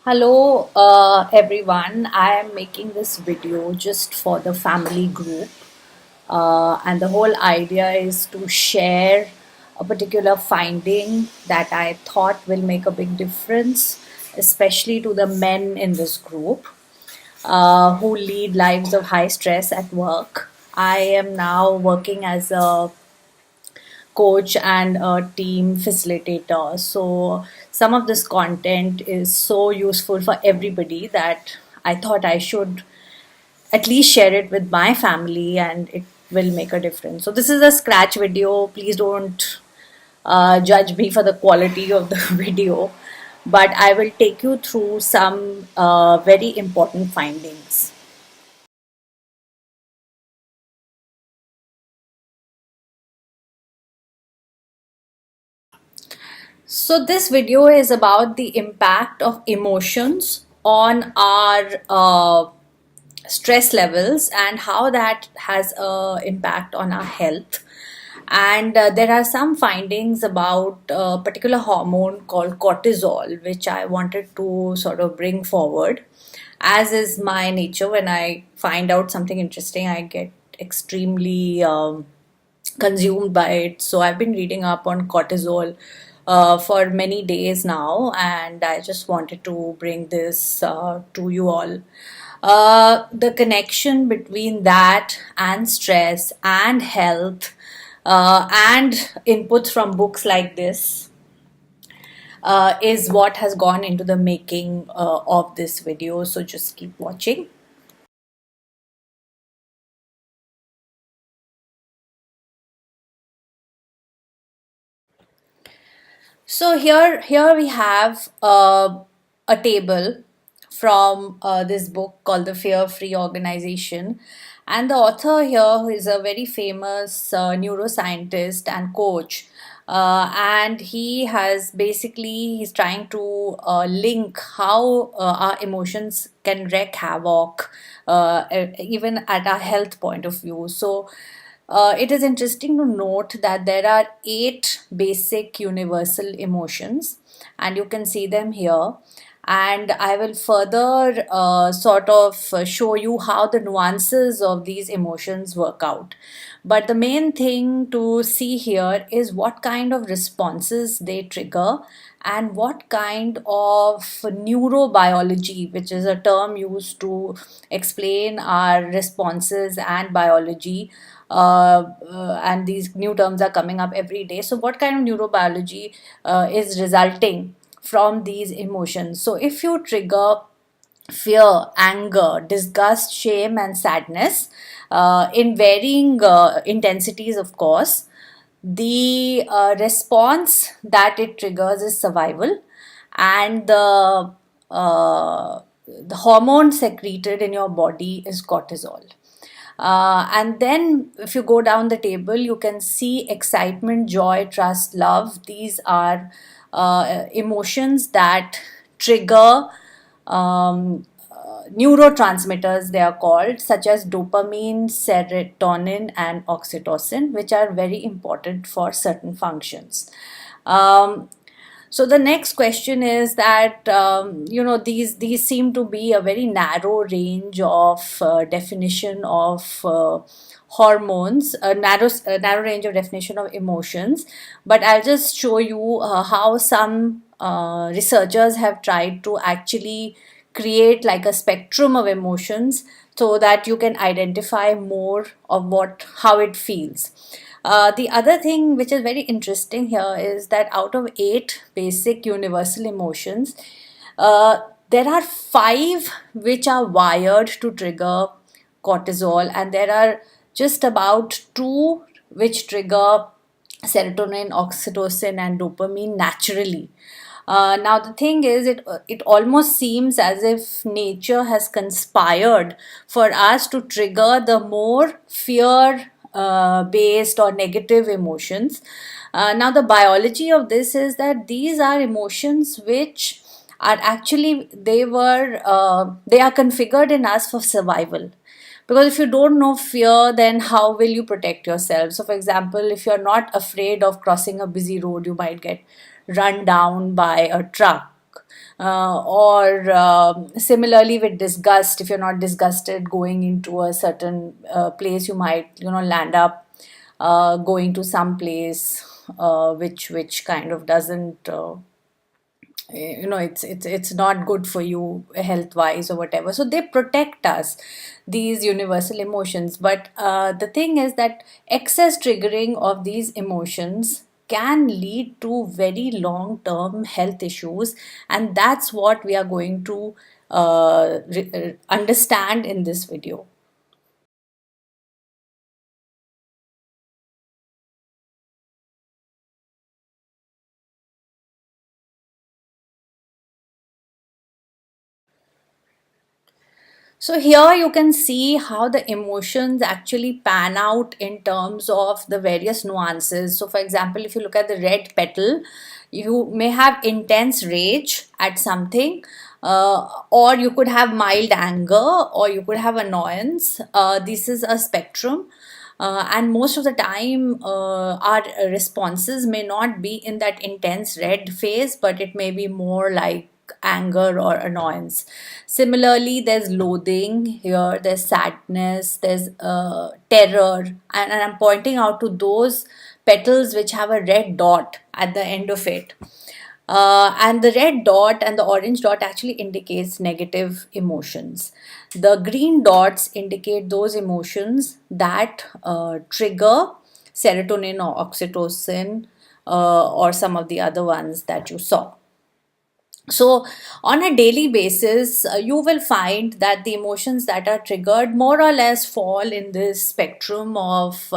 Hello, everyone. I am making this video just for the family group, and the whole idea is to share a particular finding that I thought will make a big difference, especially to the men in this group who lead lives of high stress at work. I am now working as a coach and a team facilitator. So some of this content is so useful for everybody that I thought I should at least share it with my family and it will make a difference. So this is a scratch video. Please don't judge me for the quality of the video, but I will take you through some very important findings. So this video is about the impact of emotions on our stress levels and how that has a impact on our health. And there are some findings about a particular hormone called cortisol, which I wanted to sort of bring forward. As is my nature, when I find out something interesting, I get extremely consumed by it. So I've been reading up on cortisol for many days now, and I just wanted to bring this to you all. The connection between that and stress and health and inputs from books like this is what has gone into the making of this video. So just keep watching. So here we have a table from this book called The Fear-Free Organization, and the author here, who is a very famous neuroscientist and coach, and he's trying to link how our emotions can wreak havoc, even at a health point of view. So it is interesting to note that there are 8 basic universal emotions, and you can see them here. And I will further sort of show you how the nuances of these emotions work out. But the main thing to see here is what kind of responses they trigger and what kind of neurobiology, which is a term used to explain our responses and biology. And these new terms are coming up every day. So, what kind of neurobiology is resulting from these emotions? So, if you trigger fear, anger, disgust, shame, and sadness in varying intensities, of course, the response that it triggers is survival, and the hormone secreted in your body is cortisol. And then, if you go down the table, you can see excitement, joy, trust, love. These are emotions that trigger neurotransmitters, they are called, such as dopamine, serotonin, and oxytocin, which are very important for certain functions. Um, so the next question is that these seem to be a very narrow range of definition of hormones, a narrow range of definition of emotions. But I'll just show you how some researchers have tried to actually create like a spectrum of emotions so that you can identify more of what how it feels. The other thing which is very interesting here is that out of 8 basic universal emotions, there are 5 which are wired to trigger cortisol, and there are just about 2 which trigger serotonin, oxytocin, and dopamine naturally. Now the thing is, it almost seems as if nature has conspired for us to trigger the more fear based or negative emotions. Now the biology of this is that these are emotions which are actually they are configured in us for survival, because if you don't know fear, then how will you protect yourself? So for example, if you're not afraid of crossing a busy road, you might get run down by a truck. Or similarly with disgust, if you're not disgusted going into a certain place, you might, land up going to some place which kind of doesn't, it's not good for you health wise or whatever. So they protect us, these universal emotions. But the thing is that excess triggering of these emotions can lead to very long term health issues, and that's what we are going to understand in this video. So here you can see how the emotions actually pan out in terms of the various nuances. So for example, if you look at the red petal, you may have intense rage at something, or you could have mild anger, or you could have annoyance. This is a spectrum. And most of the time, our responses may not be in that intense red phase, but it may be more like anger or annoyance. Similarly, there's loathing here, there's sadness, there's terror, and I'm pointing out to those petals which have a red dot at the end of it. And the red dot and the orange dot actually indicates negative emotions. The green dots indicate those emotions that trigger serotonin or oxytocin, or some of the other ones that you saw. So, on a daily basis, you will find that the emotions that are triggered more or less fall in this spectrum of,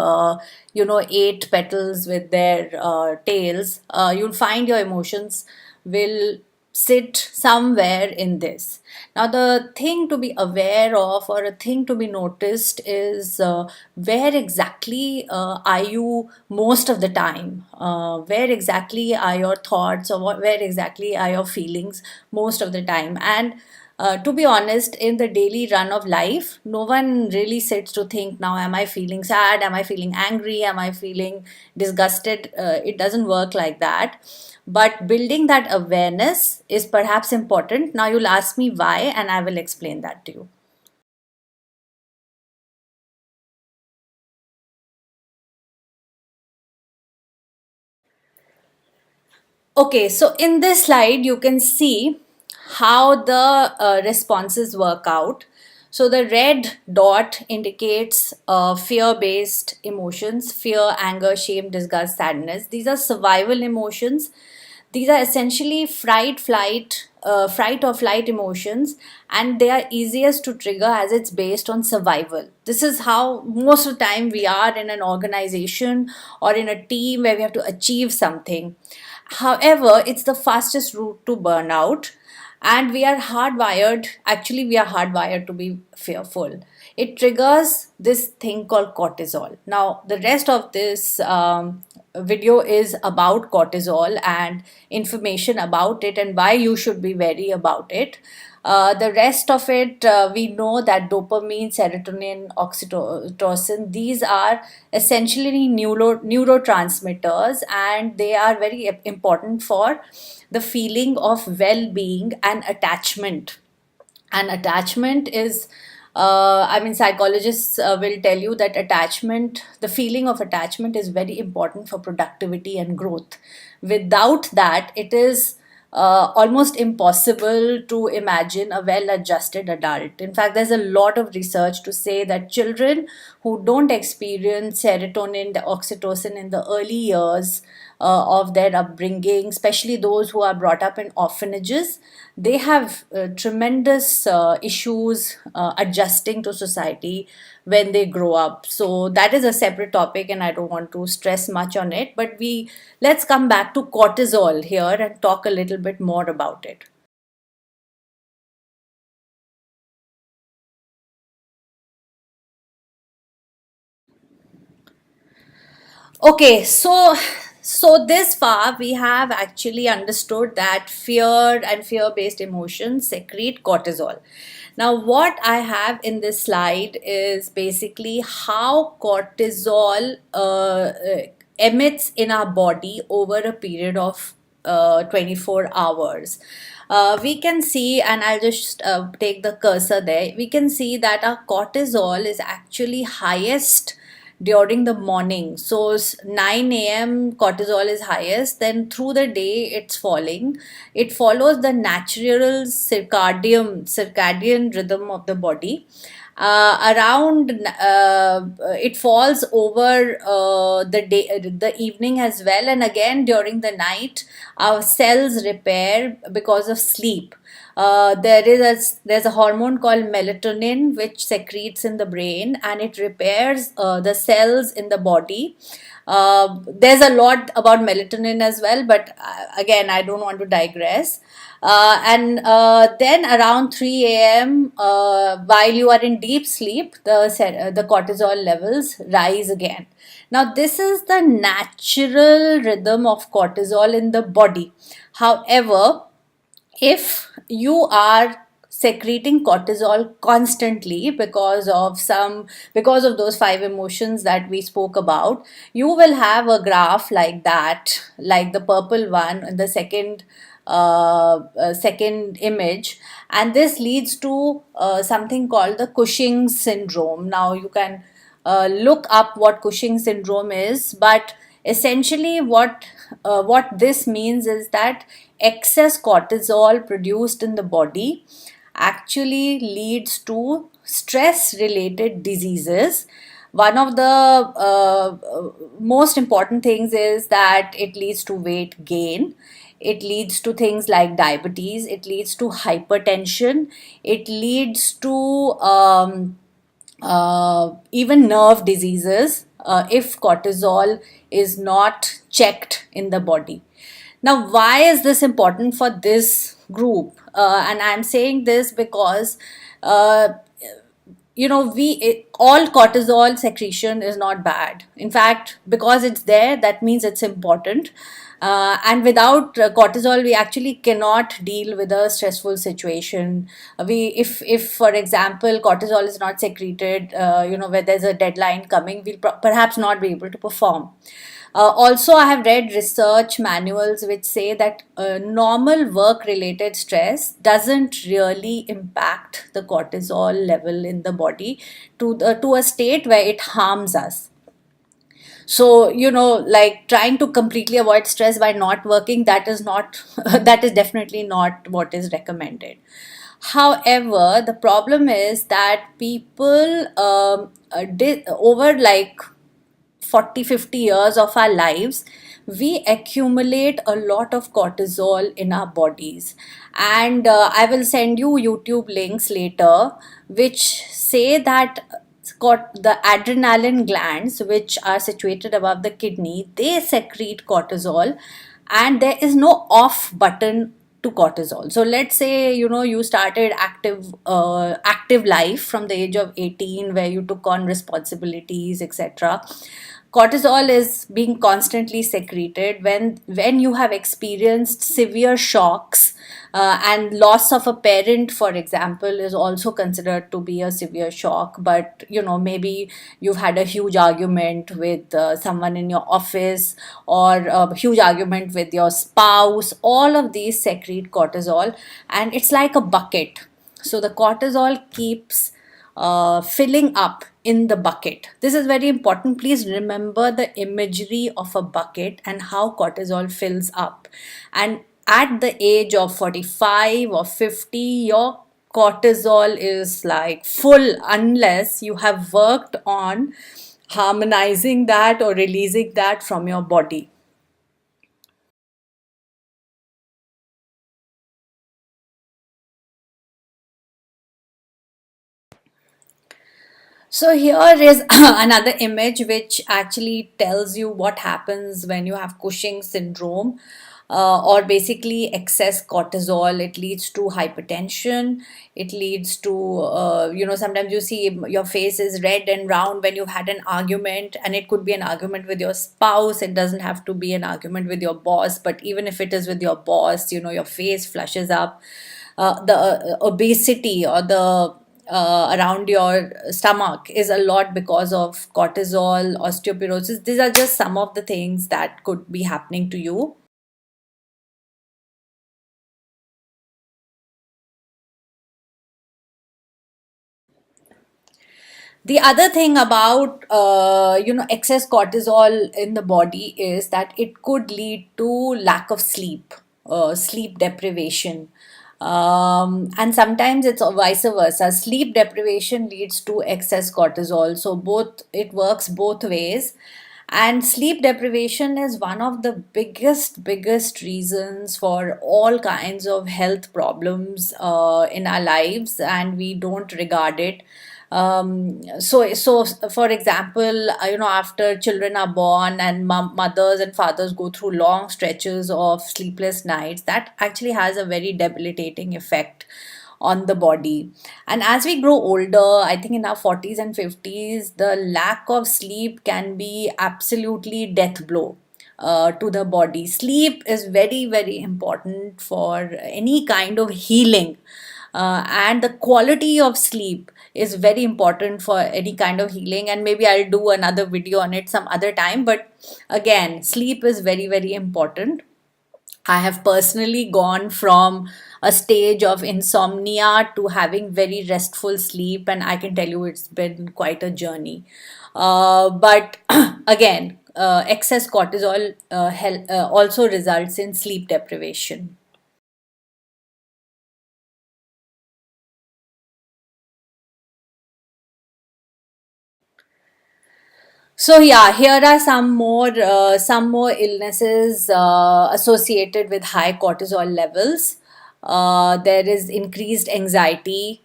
eight petals with their tails. You'll find your emotions will sit somewhere in this. Now, the thing to be aware of, or a thing to be noticed, is where exactly are you most of the time? Where exactly are your thoughts, or where exactly are your feelings most of the time? And to be honest, in the daily run of life, no one really sits to think, now, am I feeling sad? Am I feeling angry? Am I feeling disgusted? It doesn't work like that. But building that awareness is perhaps important. Now, you'll ask me why, and I will explain that to you. Okay, so in this slide, you can see how the responses work out. So the red dot indicates fear based emotions: fear, anger, shame, disgust, sadness. These are survival emotions. These are essentially fright or flight emotions, and they are easiest to trigger as it's based on survival. This is how most of the time we are in an organization or in a team where we have to achieve something. However, it's the fastest route to burnout, and we are hardwired to be fearful. It triggers this thing called cortisol. Now, the rest of this video is about cortisol and information about it and why you should be wary about it. The rest of it, we know that dopamine, serotonin, oxytocin, these are essentially neurotransmitters, and they are very important for the feeling of well being and attachment. And attachment is, psychologists will tell you that the feeling of attachment is very important for productivity and growth. Without that, it is almost impossible to imagine a well adjusted adult. In fact, there's a lot of research to say that children who don't experience serotonin, the oxytocin in the early years of their upbringing, especially those who are brought up in orphanages, they have tremendous issues adjusting to society when they grow up. So that is a separate topic, and I don't want to stress much on it. But we let's come back to cortisol here and talk a little bit more about it. Okay, so this far we have actually understood that fear and fear-based emotions secrete cortisol. Now, what I have in this slide is basically how cortisol emits in our body over a period of 24 hours. we can see, and I'll just take the cursor there, we can see that our cortisol is actually highest during the morning. So 9 a.m. cortisol is highest, then through the day it's falling. It follows the natural circadian rhythm of the body. Around it falls over the evening as well, and again during the night our cells repair because of sleep. There's a hormone called melatonin which secretes in the brain, and it repairs the cells in the body. There's a lot about melatonin as well, but again, I don't want to digress. And then around 3 a.m., while you are in deep sleep, the cortisol levels rise again. Now, this is the natural rhythm of cortisol in the body. However, if you are secreting cortisol constantly because of those five emotions that we spoke about, you will have a graph like that, like the purple one in the second image, and this leads to something called the Cushing syndrome. Now you can look up what Cushing syndrome is, but essentially what this means is that excess cortisol produced in the body actually leads to stress related diseases. One of the most important things is that it leads to weight gain. It leads to things like diabetes. It leads to hypertension. It leads to even nerve diseases if cortisol is not checked in the body. Now, why is this important for this group? And I'm saying this because uh, all cortisol secretion is not bad. In fact, because it's there, that means it's important. And without cortisol, we actually cannot deal with a stressful situation. If for example cortisol is not secreted, where there's a deadline coming, we'll perhaps not be able to perform. Also, I have read research manuals which say that normal work related stress doesn't really impact the cortisol level in the body to a state where it harms us. So, like trying to completely avoid stress by not working, that is not, that is definitely not what is recommended. However, the problem is that people over like 40-50 years of our lives, we accumulate a lot of cortisol in our bodies. And I will send you YouTube links later which say that the adrenaline glands, which are situated above the kidney, they secrete cortisol, and there is no off button to cortisol. So let's say you started active life from the age of 18, where you took on responsibilities, etc. Cortisol is being constantly secreted when you have experienced severe shocks, and loss of a parent, for example, is also considered to be a severe shock. But maybe you've had a huge argument with someone in your office, or a huge argument with your spouse. All of these secrete cortisol, and it's like a bucket. So the cortisol keeps filling up in the bucket. This is very important. Please remember the imagery of a bucket and how cortisol fills up. And at the age of 45 or 50, your cortisol is like full, unless you have worked on harmonizing that or releasing that from your body. So here is another image which actually tells you what happens when you have Cushing syndrome, or basically excess cortisol. It leads to hypertension. It leads to, sometimes you see your face is red and round when you've had an argument, and it could be an argument with your spouse. It doesn't have to be an argument with your boss, but even if it is with your boss, your face flushes up. The obesity or the around your stomach is a lot because of cortisol, osteoporosis. These are just some of the things that could be happening to you. The other thing about excess cortisol in the body is that it could lead to lack of sleep, sleep deprivation, and sometimes it's vice versa. Sleep deprivation leads to excess cortisol, so both it works both ways. And sleep deprivation is one of the biggest reasons for all kinds of health problems in our lives, and we don't regard it. So for example, after children are born and mothers and fathers go through long stretches of sleepless nights, that actually has a very debilitating effect on the body. And as we grow older, I think in our 40s and 50s, the lack of sleep can be absolutely death blow to the body. Sleep is very important for any kind of healing, and the quality of sleep is very important for any kind of healing. And maybe I'll do another video on it some other time, but again, sleep is very important. I have personally gone from a stage of insomnia to having very restful sleep, and I can tell you it's been quite a journey. But again, excess cortisol also results in sleep deprivation. So yeah, here are some more illnesses associated with high cortisol levels. There is increased anxiety,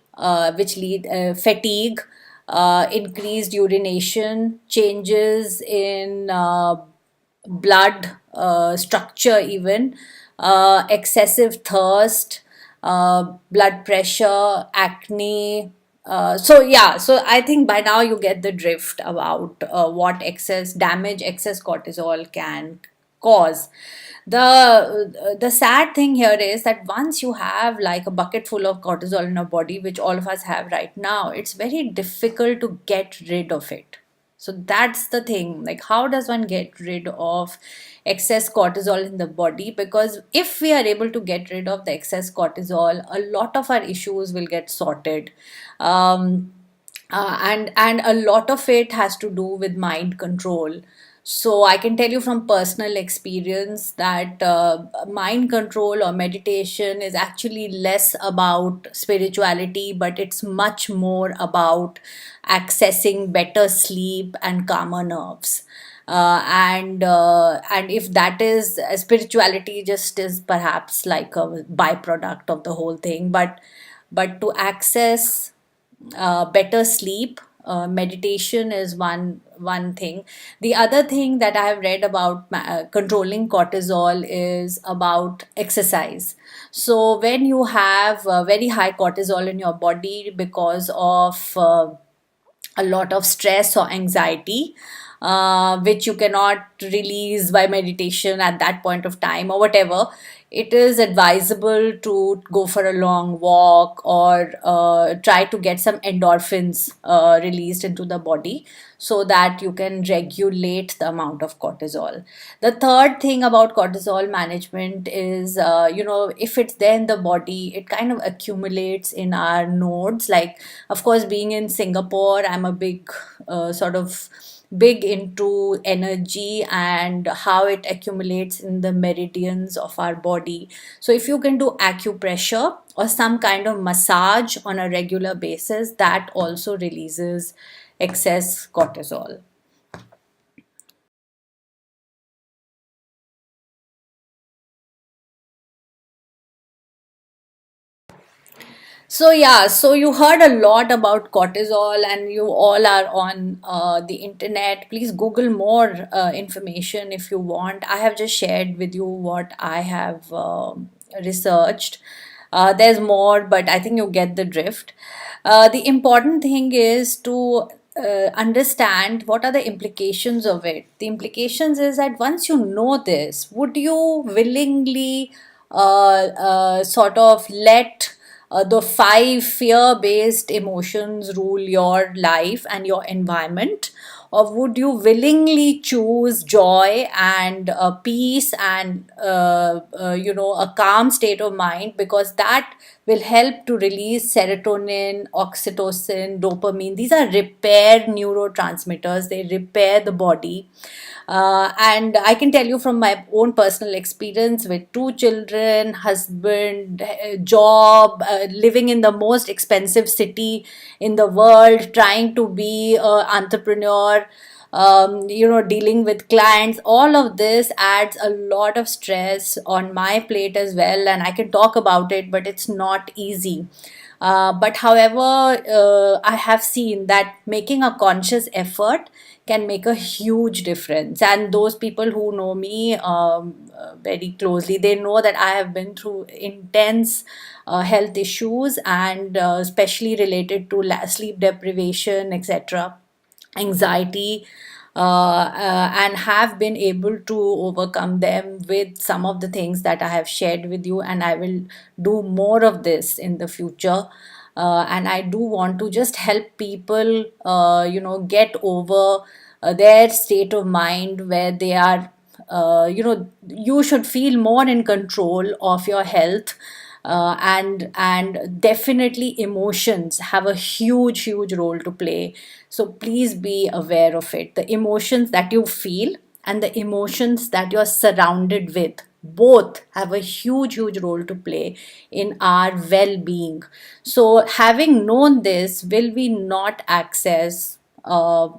which lead fatigue, increased urination, changes in blood structure, even excessive thirst, blood pressure, acne. So yeah, so I think by now you get the drift about what excess damage excess cortisol can cause. The sad thing here is that once you have like a bucket full of cortisol in your body, which all of us have right now, it's very difficult to get rid of it. So that's the thing. Like, how does one get rid of excess cortisol in the body? Because if we are able to get rid of the excess cortisol, a lot of our issues will get sorted. Um, and a lot of it has to do with mind control. So I can tell you from personal experience that mind control or meditation is actually less about spirituality, but it's much more about accessing better sleep and calmer nerves. And if that is spirituality, just is perhaps like a byproduct of the whole thing. But to access better sleep, meditation is one thing. The other thing that I have read about controlling cortisol is about exercise. So when you have very high cortisol in your body because of a lot of stress or anxiety, which you cannot release by meditation at that point of time or whatever, it is advisable to go for a long walk or try to get some endorphins released into the body so that you can regulate the amount of cortisol. The third thing about cortisol management is, if it's there in the body, it kind of accumulates in our nodes. Like, of course, being in Singapore, I'm a big into energy and how it accumulates in the meridians of our body. So if you can do acupressure or some kind of massage on a regular basis, that also releases excess cortisol. So yeah, so you heard a lot about cortisol, and you all are on the internet. Please Google more information if you want. I have just shared with you what I have researched. There's more, but I think you get the drift. The important thing is to understand what are the implications of it. The implications is that once you know this, would you willingly sort of let the five fear based emotions rule your life and your environment? Or would you willingly choose joy and peace and a calm state of mind, because that will help to release serotonin, oxytocin, dopamine. These are repair neurotransmitters, they repair the body. And I can tell you from my own personal experience with two children, husband, job, living in the most expensive city in the world, trying to be an entrepreneur, dealing with clients, all of this adds a lot of stress on my plate as well. And I can talk about it, but it's not easy. But however, I have seen that making a conscious effort can make a huge difference. And those people who know me very closely, they know that I have been through intense health issues, and especially related to sleep deprivation, etc., anxiety, and have been able to overcome them with some of the things that I have shared with you. And I will do more of this in the future. And I do want to just help people, get over their state of mind where they are, you should feel more in control of your health. And definitely emotions have a huge role to play, so please be aware of it. The emotions that you feel and the emotions that you're surrounded with both have a huge role to play in our well-being. So having known this, will we not access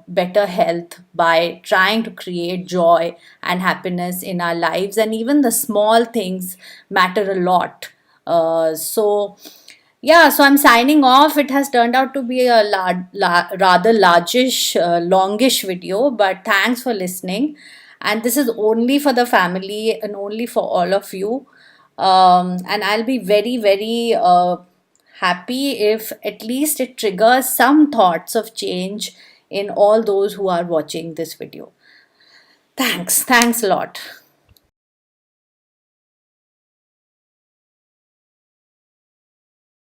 better health by trying to create joy and happiness in our lives? And even the small things matter a lot. So yeah, so I'm signing off. It has turned out to be a rather largish, longish video, but thanks for listening. And this is only for the family and only for all of you. And I'll be very happy if at least it triggers some thoughts of change in all those who are watching this video. Thanks a lot.